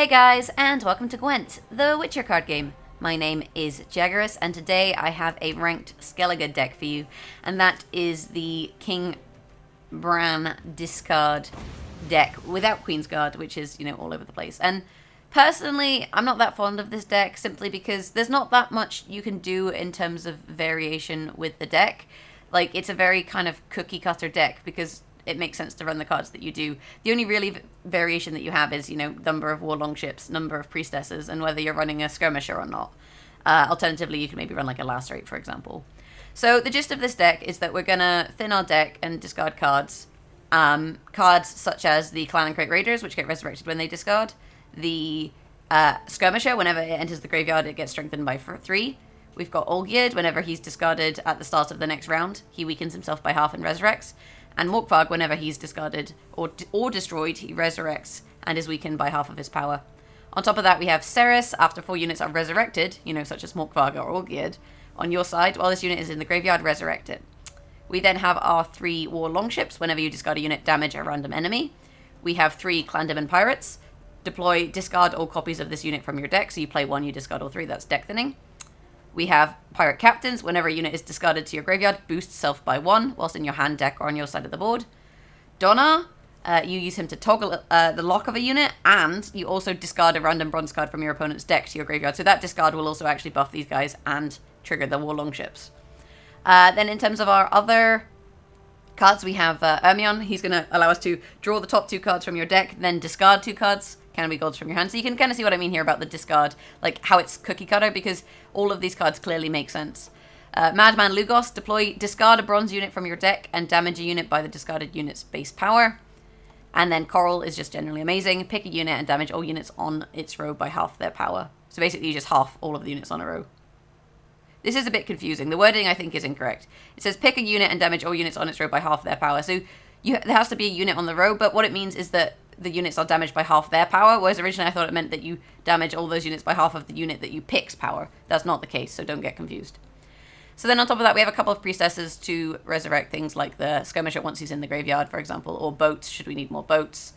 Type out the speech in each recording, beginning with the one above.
Hey guys, and welcome to Gwent, the Witcher card game. My name is Jaggerous, and today I have a ranked Skellige deck for you, and that is the King Bran discard deck without Queensguard, which is, all over the place. And personally, I'm not that fond of this deck, simply because there's not that much you can do in terms of variation with the deck. Like, it's a very kind of cookie-cutter deck, because it makes sense to run the cards that you do. The only really variation that you have is, number of war longships, number of priestesses, and whether you're running a skirmisher or not. Alternatively, you can maybe run like a lacerate, for example. So the gist of this deck is that we're going to thin our deck and discard cards. Cards such as the Clan and Crate Raiders, which get resurrected when they discard. The skirmisher, whenever it enters the graveyard, it gets strengthened by 3. We've got Olgierd, whenever he's discarded at the start of the next round, he weakens himself by half and resurrects. And Morkvarg, whenever he's discarded or destroyed, he resurrects and is weakened by half of his power. On top of that, we have Cerys. After 4 units are resurrected, such as Morkvarg or Olgierd, on your side, while this unit is in the graveyard, resurrect it. We then have our 3 war longships. Whenever you discard a unit, damage a random enemy. We have 3 Clan Demon Pirates. Discard all copies of this unit from your deck. So you play 1, you discard all 3. That's deck thinning. We have Pirate Captains. Whenever a unit is discarded to your graveyard, boost self by 1, whilst in your hand, deck, or on your side of the board. Donna, you use him to toggle the lock of a unit, and you also discard a random bronze card from your opponent's deck to your graveyard. So that discard will also actually buff these guys and trigger the war longships. Then in terms of our other cards, we have Ermion. He's going to allow us to draw the top 2 cards from your deck, then discard 2 cards. Can be golds from your hand. So you can kind of see what I mean here about the discard, like how it's cookie cutter, because all of these cards clearly make sense. Madman Lugos, discard a bronze unit from your deck and damage a unit by the discarded unit's base power. And then Coral is just generally amazing. Pick a unit and damage all units on its row by half their power. So basically you just half all of the units on a row. This is a bit confusing. The wording, I think, is incorrect. It says pick a unit and damage all units on its row by half their power. So there has to be a unit on the row, but what it means is that the units are damaged by half their power, whereas originally I thought it meant that you damage all those units by half of the unit that you pick's power. That's not the case, so don't get confused. So then on top of that, we have a couple of priestesses to resurrect things like the skirmisher once he's in the graveyard, for example, or boats, should we need more boats.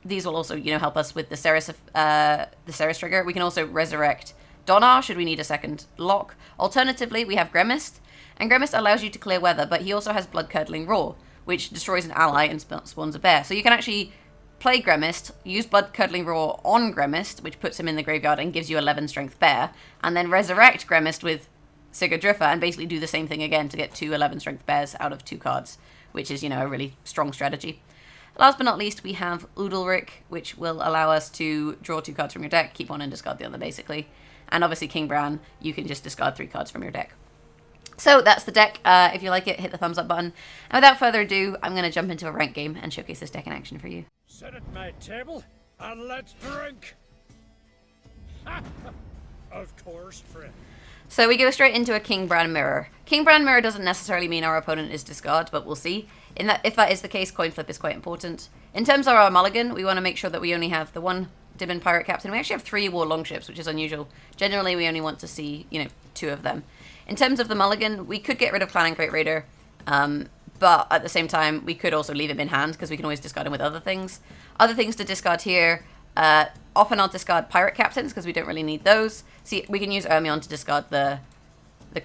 These will also, help us with the Cerys trigger. We can also resurrect Donar, should we need a second lock. Alternatively, we have Gremist, and Gremist allows you to clear weather, but he also has Blood-Curdling Roar, which destroys an ally and spawns a bear. So you can actually play Gremist, use Blood-Curdling Roar on Gremist, which puts him in the graveyard and gives you 11 strength bear, and then resurrect Gremist with Sigurd Driffer and basically do the same thing again to get 2 11 strength bears out of 2 cards, which is, a really strong strategy. Last but not least, we have Udalric, which will allow us to draw 2 cards from your deck, keep one and discard the other, basically. And obviously King Bran, you can just discard 3 cards from your deck. So that's the deck. If you like it, hit the thumbs up button. And without further ado, I'm going to jump into a rank game and showcase this deck in action for you. Sit at my table and let's drink. Of course, friend. So we go straight into a King Bran mirror. King Bran mirror doesn't necessarily mean our opponent is discard, but we'll see. If that is the case, coin flip is quite important. In terms of our mulligan, we want to make sure that we only have the 1 Demon Pirate Captain. We actually have 3 war longships, which is unusual. Generally, we only want to see, 2 of them. In terms of the mulligan, we could get rid of Clan and Crate Raider, but at the same time, we could also leave him in hand, because we can always discard him with other things. Other things to discard here, often I'll discard Pirate Captains, because we don't really need those. See, we can use Ermion to discard the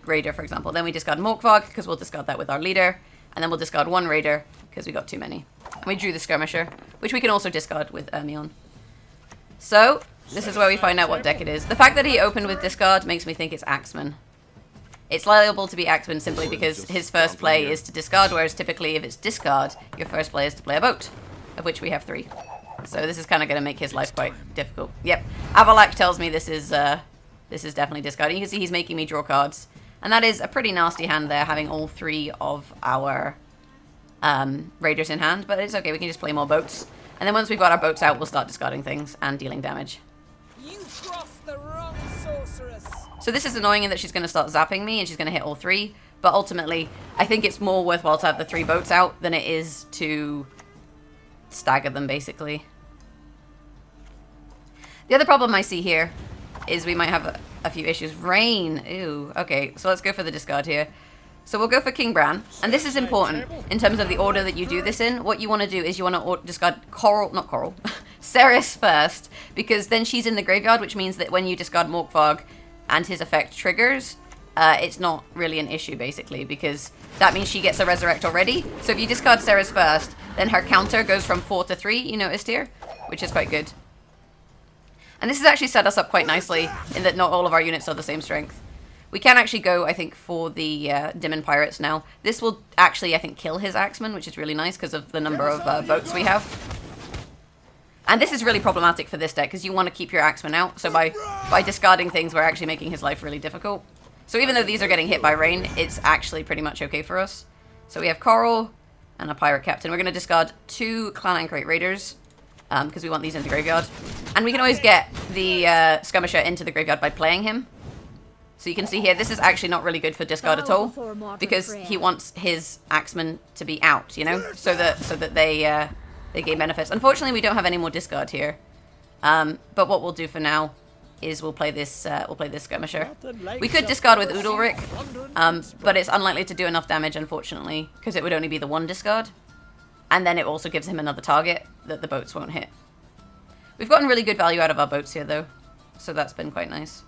Raider, for example. Then we discard Morkvarg, because we'll discard that with our leader. And then we'll discard 1 Raider, because we got too many. And we drew the Skirmisher, which we can also discard with Ermion. So, this is where we find out what deck it is. The fact that he opened with discard makes me think it's Axemen. It's liable to be Axemen simply because his first play is to discard, whereas typically if it's discard, your first play is to play a boat, of which we have 3. So this is kind of going to make his life quite difficult. Yep, Avalak tells me this is definitely discard. You can see he's making me draw cards. And that is a pretty nasty hand there, having all 3 of our Raiders in hand, but it's okay, we can just play more boats. And then once we've got our boats out, we'll start discarding things and dealing damage. You crossed the wrong sorceress. So this is annoying in that she's going to start zapping me and she's going to hit all 3. But ultimately, I think it's more worthwhile to have the 3 boats out than it is to stagger them, basically. The other problem I see here is we might have a few issues. Rain. Ooh. Okay, so let's go for the discard here. So we'll go for King Bran, and this is important in terms of the order that you do this in. What you want to do is you want to discard Cerys first, because then she's in the graveyard, which means that when you discard Morkvarg and his effect triggers, it's not really an issue, basically, because that means she gets a resurrect already. So if you discard Cerys first, then her counter goes from 4 to 3, you noticed here, which is quite good. And this has actually set us up quite nicely in that not all of our units are the same strength. We can actually go, I think, for the Demon Pirates now. This will actually, I think, kill his Axemen, which is really nice because of the number of boats we have. And this is really problematic for this deck because you want to keep your Axemen out. So by discarding things, we're actually making his life really difficult. So even though these are getting hit by rain, it's actually pretty much okay for us. So we have Coral and a Pirate Captain. We're going to discard 2 Clan Anchorite Raiders because we want these in the graveyard. And we can always get the Skirmisher into the graveyard by playing him. So you can see here, this is actually not really good for discard at all because he wants his Axemen to be out, you know, so that they gain benefits. Unfortunately, we don't have any more discard here. But what we'll do for now is we'll play this Skirmisher. We could discard with Udalric, but it's unlikely to do enough damage, unfortunately, because it would only be the 1 discard. And then it also gives him another target that the boats won't hit. We've gotten really good value out of our boats here, though, so that's been quite nice.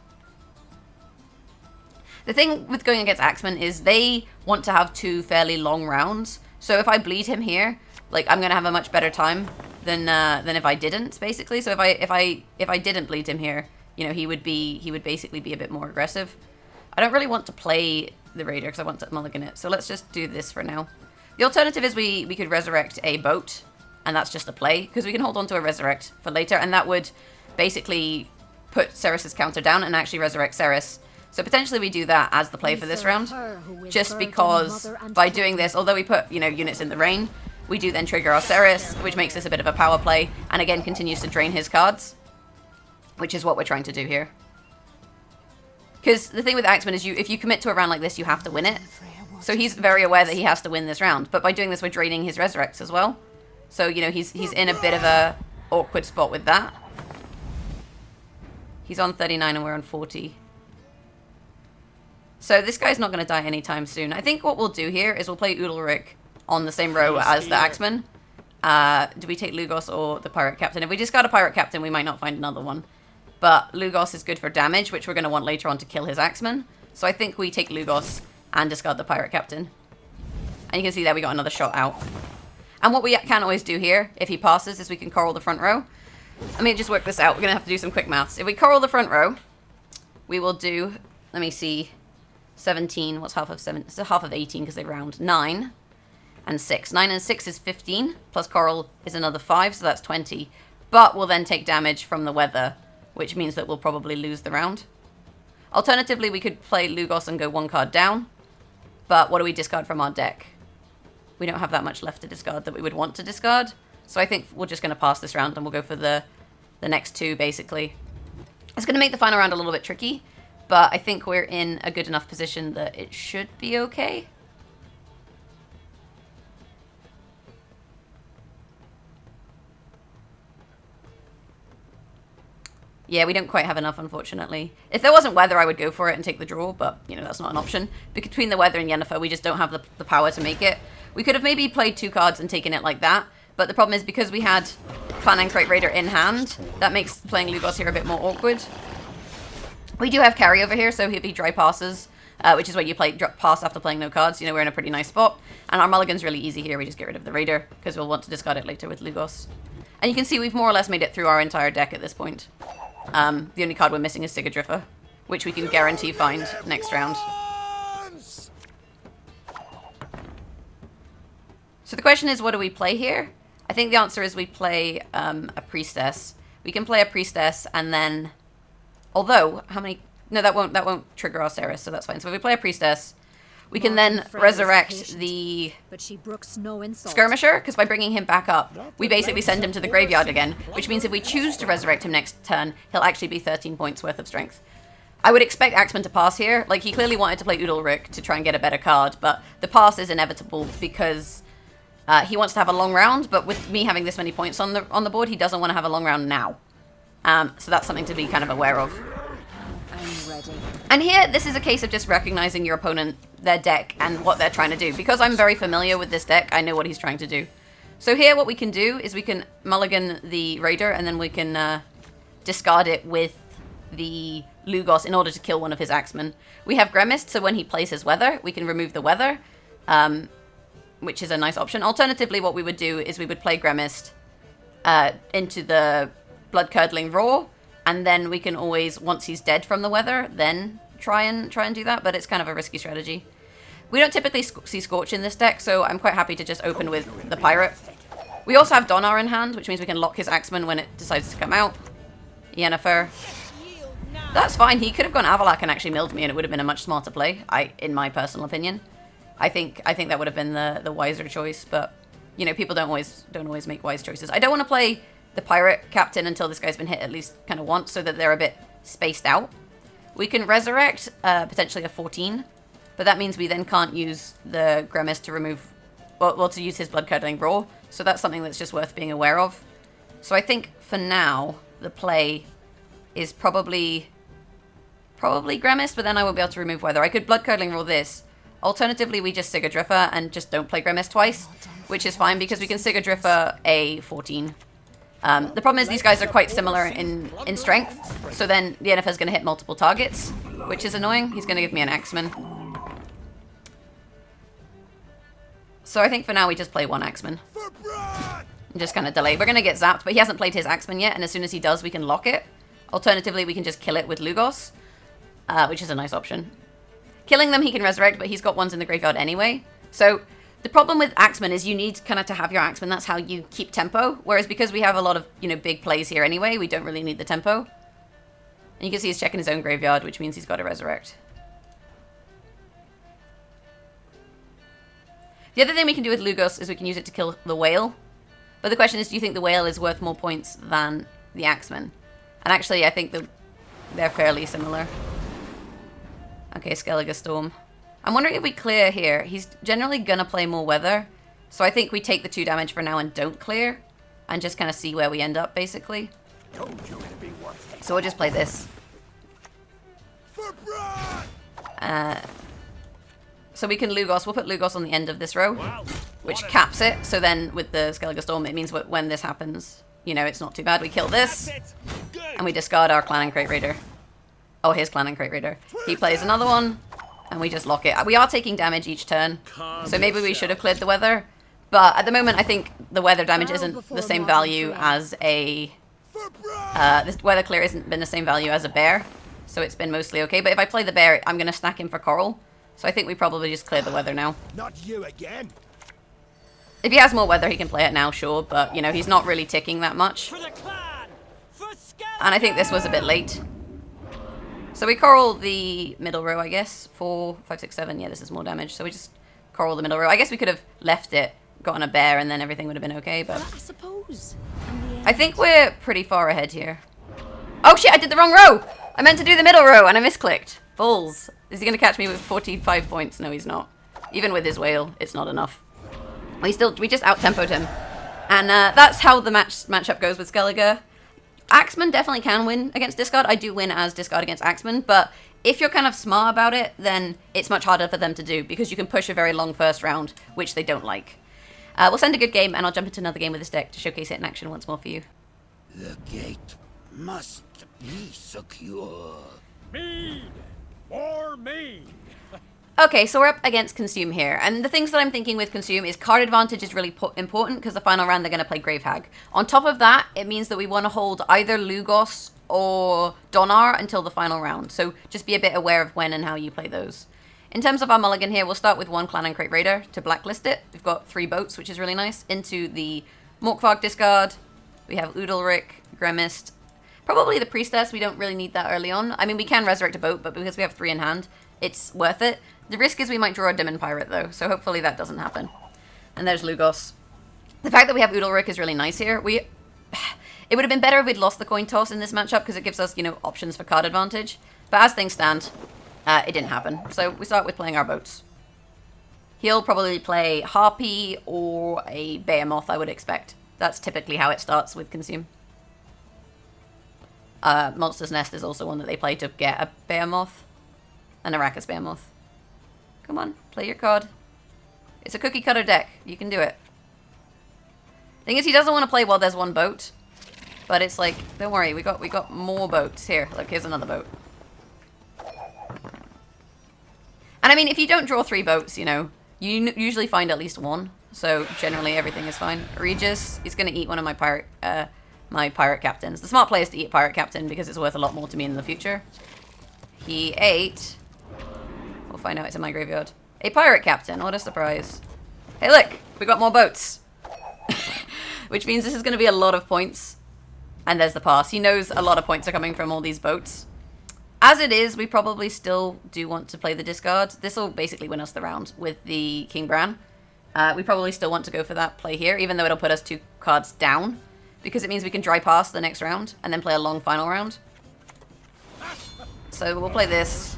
The thing with going against Axemen is they want to have 2 fairly long rounds. So if I bleed him here, like, I'm gonna have a much better time than if I didn't, basically. So if I didn't bleed him here, you know, he would basically be a bit more aggressive. I don't really want to play the Raider because I want to mulligan it. So let's just do this for now. The alternative is we could resurrect a boat, and that's just a play because we can hold on to a resurrect for later, and that would basically put Cerys' counter down and actually resurrect Cerys. So potentially we do that as the play for this round, just because by doing this, although we put, you know, units in the rain, we do then trigger our Cerys, which makes this a bit of a power play, and again continues to drain his cards, which is what we're trying to do here. Because the thing with Axemen is if you commit to a round like this, you have to win it. So he's very aware that he has to win this round, but by doing this, we're draining his resurrects as well. So, you know, he's in a bit of a awkward spot with that. He's on 39 and we're on 40. So this guy's not going to die anytime soon. I think what we'll do here is we'll play Udalric on the same row as the Axemen. Do we take Lugos or the Pirate Captain? If we discard a Pirate Captain, we might not find another one. But Lugos is good for damage, which we're going to want later on to kill his Axemen. So I think we take Lugos and discard the Pirate Captain. And you can see there we got another shot out. And what we can always do here, if he passes, is we can coral the front row. Let me just work this out. We're going to have to do some quick maths. If we coral the front row, we will do, let me see, 17, what's half of 7? It's half of 18 because they round. 9 and 6. 9 and 6 is 15, plus coral is another 5, so that's 20. But we'll then take damage from the weather, which means that we'll probably lose the round. Alternatively, we could play Lugos and go 1 card down, but what do we discard from our deck? We don't have that much left to discard that we would want to discard, so I think we're just going to pass this round and we'll go for the next 2, basically. It's going to make the final round a little bit tricky, but I think we're in a good enough position that it should be okay. Yeah, we don't quite have enough, unfortunately. If there wasn't weather, I would go for it and take the draw, but, you know, that's not an option. Between the weather and Yennefer, we just don't have the power to make it. We could have maybe played 2 cards and taken it like that, but the problem is because we had Clan Anchorite Raider in hand, that makes playing Lugos here a bit more awkward. We do have carryover here, so if he dry passes, which is when you pass after playing no cards, you know, we're in a pretty nice spot. And our mulligan's really easy here. We just get rid of the Raider, because we'll want to discard it later with Lugos. And you can see we've more or less made it through our entire deck at this point. The only card we're missing is Sigadrifer, which we can guarantee find next round. So the question is, what do we play here? I think the answer is we play a Priestess. We can play a Priestess and then... Although, how many... No, that won't trigger our Cerys, so that's fine. So if we play a Priestess, we can then resurrect the Skirmisher, because by bringing him back up, we basically send him to the graveyard again, which means if we choose to resurrect him next turn, he'll actually be 13 points worth of strength. I would expect Axemen to pass here. Like, he clearly wanted to play Udalric to try and get a better card, but the pass is inevitable because he wants to have a long round, but with me having this many points on the board, he doesn't want to have a long round now. So that's something to be kind of aware of. I'm ready. And here, this is a case of just recognizing your opponent, their deck, and what they're trying to do. Because I'm very familiar with this deck, I know what he's trying to do. So here what we can do is we can mulligan the Raider, and then we can discard it with the Lugos in order to kill one of his Axemen. We have Gremist, so when he plays his Weather, we can remove the Weather, which is a nice option. Alternatively, what we would do is we would play Gremist into the Blood-Curdling Roar, and then we can always, once he's dead from the Weather, then try and do that, but it's kind of a risky strategy. We don't typically see Scorch in this deck, so I'm quite happy to just open with the Pirate. We also have Donar in hand, which means we can lock his Axeman when it decides to come out. Yennefer. That's fine. He could have gone Avalak and actually milled me, and it would have been a much smarter play, in my personal opinion. I think that would have been the wiser choice, but you know, people don't always make wise choices. I don't want to play the Pirate Captain until this guy's been hit at least kind of once, so that they're a bit spaced out. We can resurrect potentially a 14, but that means we then can't use the Gremist to remove, well, to use his Blood-Curdling Roar. So that's something that's just worth being aware of. So I think for now the play is probably Gremist, but then I won't be able to remove Weather. I could Blood-Curdling Roar this. Alternatively, we just Sigadriffer and just don't play Gremist twice, which is fine because we can Sigadriffer a 14. The problem is these guys are quite similar in strength, so then the Yennefer's going to hit multiple targets, which is annoying. He's going to give me an Axeman. So I think for now we just play one Axeman. And just kind of delay. We're going to get zapped, but he hasn't played his Axeman yet, and as soon as he does, we can lock it. Alternatively, we can just kill it with Lugos, which is a nice option. Killing them, he can resurrect, but he's got ones in the graveyard anyway. So the problem with Axemen is you need kind of to have your Axemen. That's how you keep tempo. Whereas because we have a lot of, you know, big plays here anyway, we don't really need the tempo. And you can see he's checking his own graveyard, which means he's got to resurrect. The other thing we can do with Lugos is we can use it to kill the Whale. But the question is, do you think the Whale is worth more points than the Axemen? And actually, I think they're fairly similar. Okay, Skellige Storm. I'm wondering if we clear here. He's generally going to play more Weather. So I think we take the 2 damage for now and don't clear. And just kind of see where we end up, basically. So we'll just play this. So we can Lugos. We'll put Lugos on the end of this row, which caps it. So then with the Skellige Storm, it means when this happens, you know, it's not too bad. We kill this, and we discard our Clan and Crate Raider. Oh, here's Clan and Crate Raider. He plays another one, and we just lock it. We are taking damage each turn, so maybe we should have cleared the Weather. But at the moment, I think the Weather damage isn't the same value as a... this Weather clear isn't been the same value as a Bear, so it's been mostly okay. But if I play the Bear, I'm going to stack him for Coral. So I think we probably just clear the Weather now. Not you again. If he has more Weather, he can play it now, sure. But, you know, he's not really ticking that much. And I think this was a bit late. So we Coral the middle row, I guess. 4, 5, 6, 7. Yeah, this is more damage. So we just Coral the middle row. I guess we could have left it, gotten a Bear, and then everything would have been okay. But I suppose. I think we're pretty far ahead here. Oh, shit, I did the wrong row. I meant to do the middle row, and I misclicked. Balls. Is he going to catch me with 45 points? No, he's not. Even with his Whale, it's not enough. We just out-tempoed him. And that's how the matchup goes with Skellige. Axemen definitely can win against Discard. I do win as Discard against Axemen, but if you're kind of smart about it, then it's much harder for them to do, because you can push a very long first round, which they don't like. We'll send a good game, and I'll jump into another game with this deck to showcase it in action once more for you. The gate must be secure. Mead! More mead! Okay, so we're up against Consume here, and the things that I'm thinking with Consume is card advantage is really important because the final round they're going to play Grave Hag. On top of that, it means that we want to hold either Lugos or Donar until the final round, so just be a bit aware of when and how you play those. In terms of our mulligan here, we'll start with 1 Clan and Crate Raider to blacklist it. We've got 3 boats, which is really nice. Into the Morkvarg discard, we have Udalric, Gremist, probably the Priestess. We don't really need that early on. I mean, we can resurrect a boat, but because we have 3 in hand, it's worth it. The risk is we might draw a Demon Pirate, though, so hopefully that doesn't happen. And there's Lugos. The fact that we have Udalric is really nice here. It would have been better if we'd lost the coin toss in this matchup, because it gives us, you know, options for card advantage. But as things stand, it didn't happen. So we start with playing our boats. He'll probably play Harpy or a Behemoth, I would expect. That's typically how it starts with Consume. Monster's Nest is also one that they play to get a Behemoth. An Arrakis Behemoth. Come on, play your card. It's a cookie cutter deck. You can do it. Thing is, he doesn't want to play while there's one boat. But it's like, don't worry, we got more boats. Here, look, here's another boat. And I mean, if you don't draw 3 boats, you know, you usually find at least one. So generally everything is fine. Regis is going to eat one of my pirate captains. The smart play is to eat a pirate captain because it's worth a lot more to me in the future. He ate... We'll find out it's in my graveyard. A pirate captain. What a surprise. Hey, look! We got more boats. Which means this is going to be a lot of points. And there's the pass. He knows a lot of points are coming from all these boats. As it is, we probably still do want to play the discard. This will basically win us the round with the King Bran. We probably still want to go for that play here, even though it'll put us 2 cards down. Because it means we can dry pass the next round and then play a long final round. So we'll play this.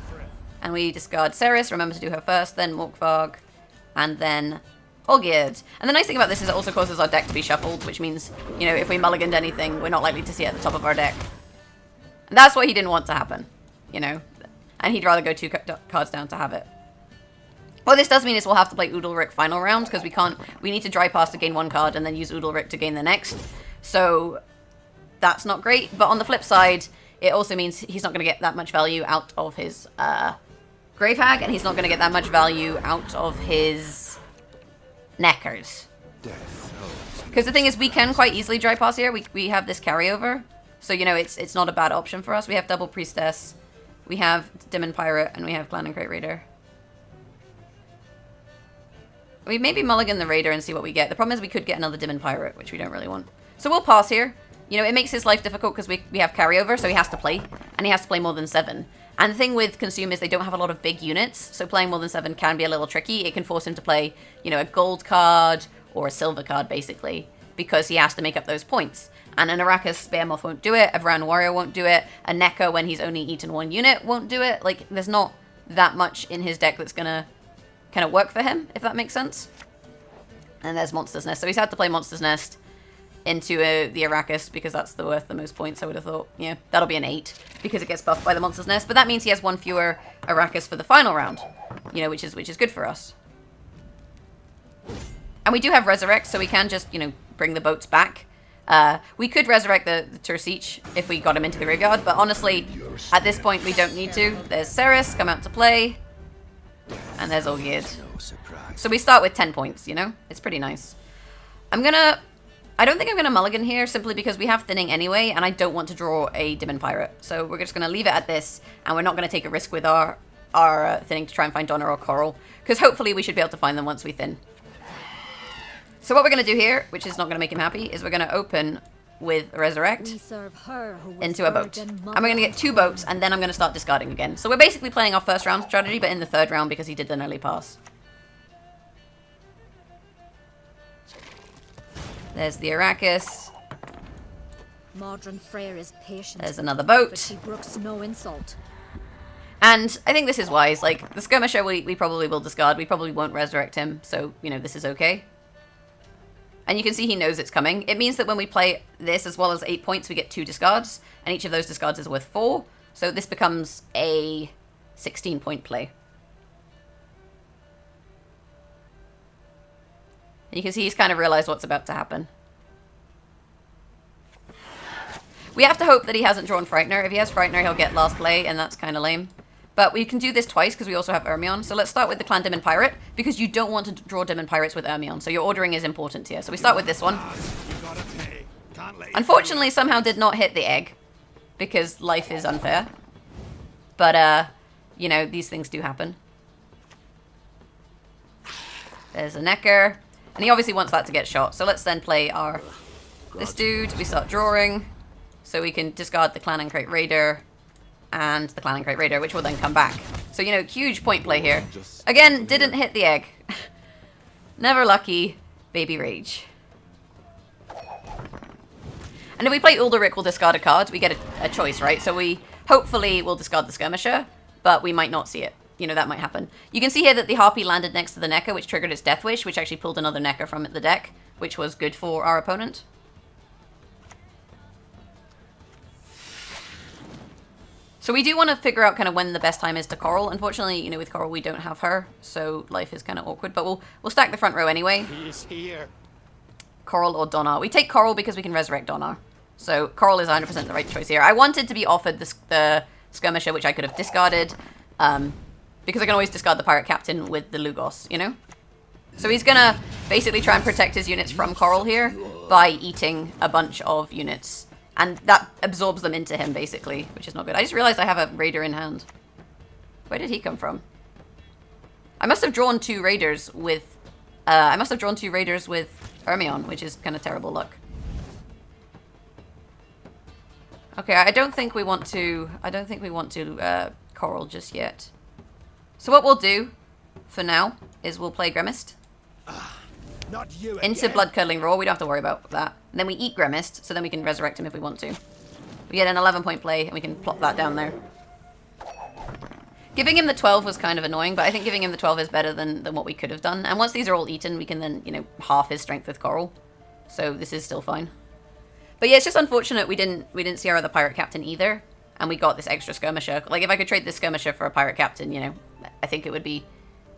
And we discard Cerys. Remember to do her first, then Morkvarg, and then Olgierd. And the nice thing about this is it also causes our deck to be shuffled, which means, you know, if we mulliganed anything, we're not likely to see it at the top of our deck. And that's what he didn't want to happen, you know. And he'd rather go 2 cards down to have it. What this does mean is we'll have to play Udalryk final round, because we need to dry pass to gain 1 card and then use Udalryk to gain the next. So that's not great. But on the flip side, it also means he's not going to get that much value out of his Grave Hag, and he's not going to get that much value out of his Neckers. Because the thing is, we can quite easily dry pass here. We have this carryover. So, you know, it's not a bad option for us. We have Double Priestess, we have Demon Pirate, and we have Clan and Crate Raider. We maybe mulligan the Raider and see what we get. The problem is we could get another Demon Pirate, which we don't really want. So we'll pass here. You know, it makes his life difficult because we have carryover, so he has to play. And he has to play more than 7. And the thing with Consume is they don't have a lot of big units, so playing more than 7 can be a little tricky. It can force him to play, you know, a gold card or a silver card, basically, because he has to make up those points. And an Arrakis Behemoth won't do it, a Vran Warrior won't do it, a Neko when he's only eaten 1 unit won't do it. Like, there's not that much in his deck that's gonna kind of work for him, if that makes sense. And there's Monster's Nest. So he's had to play Monster's Nest into the Arrakis because that's worth the most points, I would have thought. Yeah, that'll be an 8 because it gets buffed by the Monster's Nest. But that means he has 1 fewer Arrakis for the final round, you know, which is good for us. And we do have Resurrect, so we can just, you know, bring the boats back. We could resurrect the Tersiche if we got him into the graveyard, but honestly, at this point, we don't need to. There's Cerys, come out to play. And there's Olgierd. So we start with 10 points, you know? It's pretty nice. I don't think I'm gonna mulligan here, simply because we have thinning anyway, and I don't want to draw a Demon Pirate. So we're just gonna leave it at this, and we're not gonna take a risk with our thinning to try and find Donna or Coral, because hopefully we should be able to find them once we thin. So what we're going to do here, which is not going to make him happy, is we're going to open with Resurrect into a boat. And we're going to get 2 boats, and then I'm going to start discarding again. So we're basically playing our first round strategy, but in the 3rd round because he did an early pass. There's the Arrakis. There's another boat. But she brooks no insult. And I think this is wise. Like, the Skirmisher we probably will discard. We probably won't resurrect him, so, you know, this is okay. And you can see he knows it's coming. It means that when we play this as well as 8 points, we get 2 discards. And each of those discards is worth 4. So this becomes a 16-point play. And you can see he's kind of realized what's about to happen. We have to hope that he hasn't drawn Frightener. If he has Frightener, he'll get last play, and that's kind of lame. But we can do this twice because we also have Ermion. So let's start with the Clan Demon Pirate, because you don't want to draw Demon Pirates with Ermion. So your ordering is important here. So we start with this one. Unfortunately, somehow did not hit the egg, because life is unfair. But, you know, these things do happen. There's a Necker. And he obviously wants that to get shot. So let's then play this dude. We start drawing. So we can discard the Clan and Crate Raider and the Clan and Crate Raider, which will then come back. So, you know, huge point play here. Again, didn't hit the egg. Never lucky. Baby rage. And if we play Udalryk, we'll discard a card. We get a choice, right? So we hopefully will discard the Skirmisher, but we might not see it. You know, that might happen. You can see here that the Harpy landed next to the Necker, which triggered its Death Wish, which actually pulled another Necker from the deck, which was good for our opponent. So we do want to figure out kind of when the best time is to Coral. Unfortunately, you know, with Coral we don't have her, so life is kind of awkward. But we'll stack the front row anyway. He is here. Coral or Donar. We take Coral because we can resurrect Donar. So Coral is 100% the right choice here. I wanted to be offered the Skirmisher, which I could have discarded, because I can always discard the Pirate Captain with the Lugos, you know? So he's gonna basically try and protect his units from Coral here by eating a bunch of units. And that absorbs them into him, basically, which is not good. I just realized I have a Raider in hand. Where did he come from? I must have drawn 2 Raiders with... Ermion, which is kind of terrible luck. Okay, I don't think we want to Coral just yet. So what we'll do, for now, is we'll play Gremist. Not you Into again. Blood-Curdling Roar, we don't have to worry about that. And then we eat Gremist, so then we can resurrect him if we want to. We get an 11-point play, and we can plop that down there. Giving him the 12 was kind of annoying, but I think giving him the 12 is better than what we could have done. And once these are all eaten, we can then, you know, half his strength with Coral. So this is still fine. But yeah, it's just unfortunate we didn't see our other Pirate Captain either, and we got this extra Skirmisher. Like, if I could trade this Skirmisher for a Pirate Captain, you know, I think it would be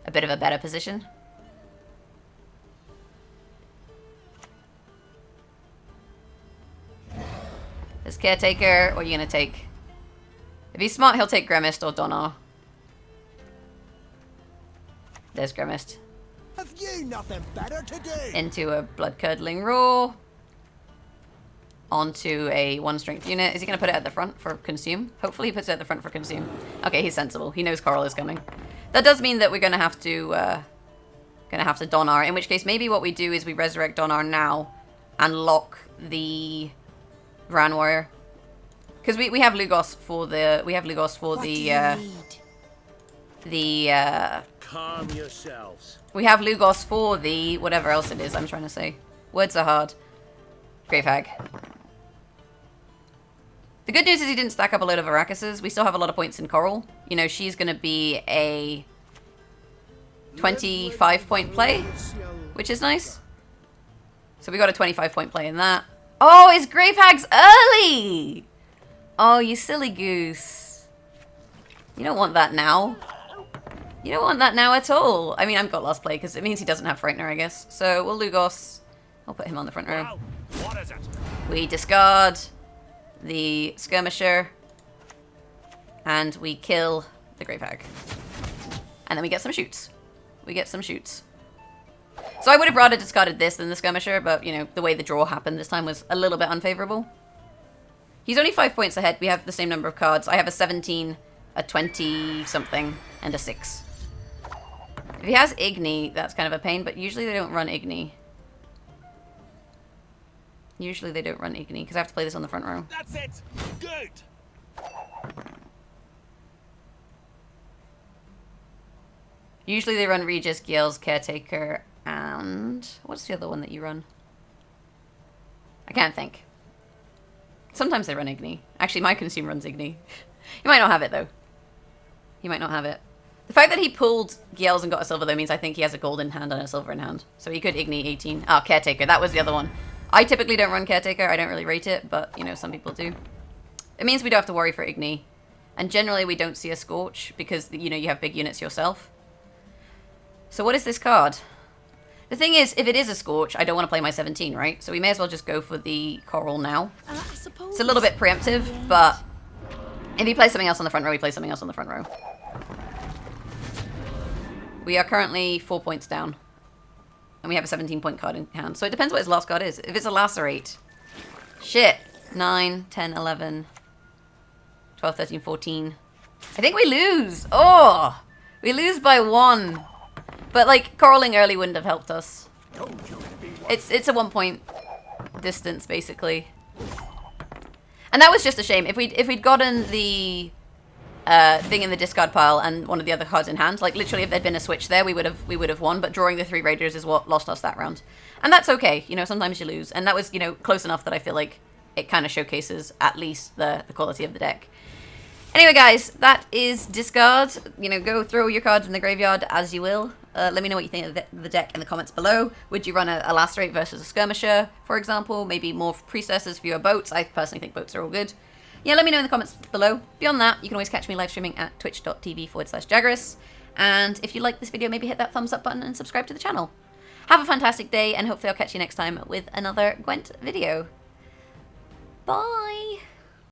a bit of a better position. This Caretaker, what are you going to take? If he's smart, he'll take Gremist or Donar. There's Gremist. Have you nothing better to do? Into a Blood-Curdling Roar. Onto a 1-strength unit. Is he going to put it at the front for Consume? Hopefully he puts it at the front for Consume. Okay, he's sensible. He knows Coral is coming. That does mean that we're going to have to Donar, in which case maybe what we do is we resurrect Donar now and lock the Ran Warrior. Because we have Lugos for Calm yourselves. we have Lugos for the whatever else it is I'm trying to say. Words are hard. Grave Hag. The good news is he didn't stack up a load of Arakuses. We still have a lot of points in Coral. You know, she's going to be a 25-point play, which is nice. So we got a 25-point play in that. Oh, his Grave Hag's early! Oh, you silly goose. You don't want that now. You don't want that now at all. I mean, I've got last play because it means he doesn't have Frightener, I guess. So we'll Lugos. I'll put him on the front row. Well, what is it? We discard the Skirmisher. And we kill the Grave Hag. And then we get some shoots. So I would have rather discarded this than the Skirmisher, but, you know, the way the draw happened this time was a little bit unfavorable. He's only 5 points ahead. We have the same number of cards. I have a 17, a 20-something, and a 6. If he has Igni, that's kind of a pain, but usually they don't run Igni. Because I have to play this on the front row. That's it. Good. Usually they run Regis, Gales, Caretaker, and... what's the other one that you run? I can't think. Sometimes they run Igni. Actually, my Consume runs Igni. He might not have it, though. The fact that he pulled Gales and got a silver, though, means I think he has a gold in hand and a silver in hand. So he could Igni 18. Oh, Caretaker. That was the other one. I typically don't run Caretaker. I don't really rate it, but, you know, some people do. It means we don't have to worry for Igni. And generally we don't see a Scorch because, you know, you have big units yourself. So what is this card? The thing is, if it is a Scorch, I don't want to play my 17, right? So we may as well just go for the Coral now. I suppose. It's a little bit preemptive, but if he plays something else on the front row, he plays something else on the front row. We are currently 4 points down. And we have a 17-point card in hand. So it depends what his last card is. If it's a Lacerate. Shit. 9, 10, 11, 12, 13, 14. I think we lose. Oh! We lose by 1. But, like, Coraling early wouldn't have helped us. It's a 1-point distance, basically. And that was just a shame. If we'd gotten the thing in the discard pile and one of the other cards in hand, like literally if there'd been a switch there, we would have won. But drawing the 3 Raiders is what lost us that round, and that's okay. You know, sometimes you lose, and that was, you know, close enough that I feel like it kind of showcases at least the quality of the deck. Anyway, guys, that is discard. You know, go throw your cards in the graveyard as you will. Let me know what you think of the deck in the comments below. Would you run a Lacerate versus a Skirmisher, for example? Maybe more Priestesses for your boats. I personally think boats are all good. Yeah, let me know in the comments below. Beyond that, you can always catch me live streaming at twitch.tv/Jaggerous. And if you like this video, maybe hit that thumbs up button and subscribe to the channel. Have a fantastic day, and hopefully I'll catch you next time with another Gwent video. Bye!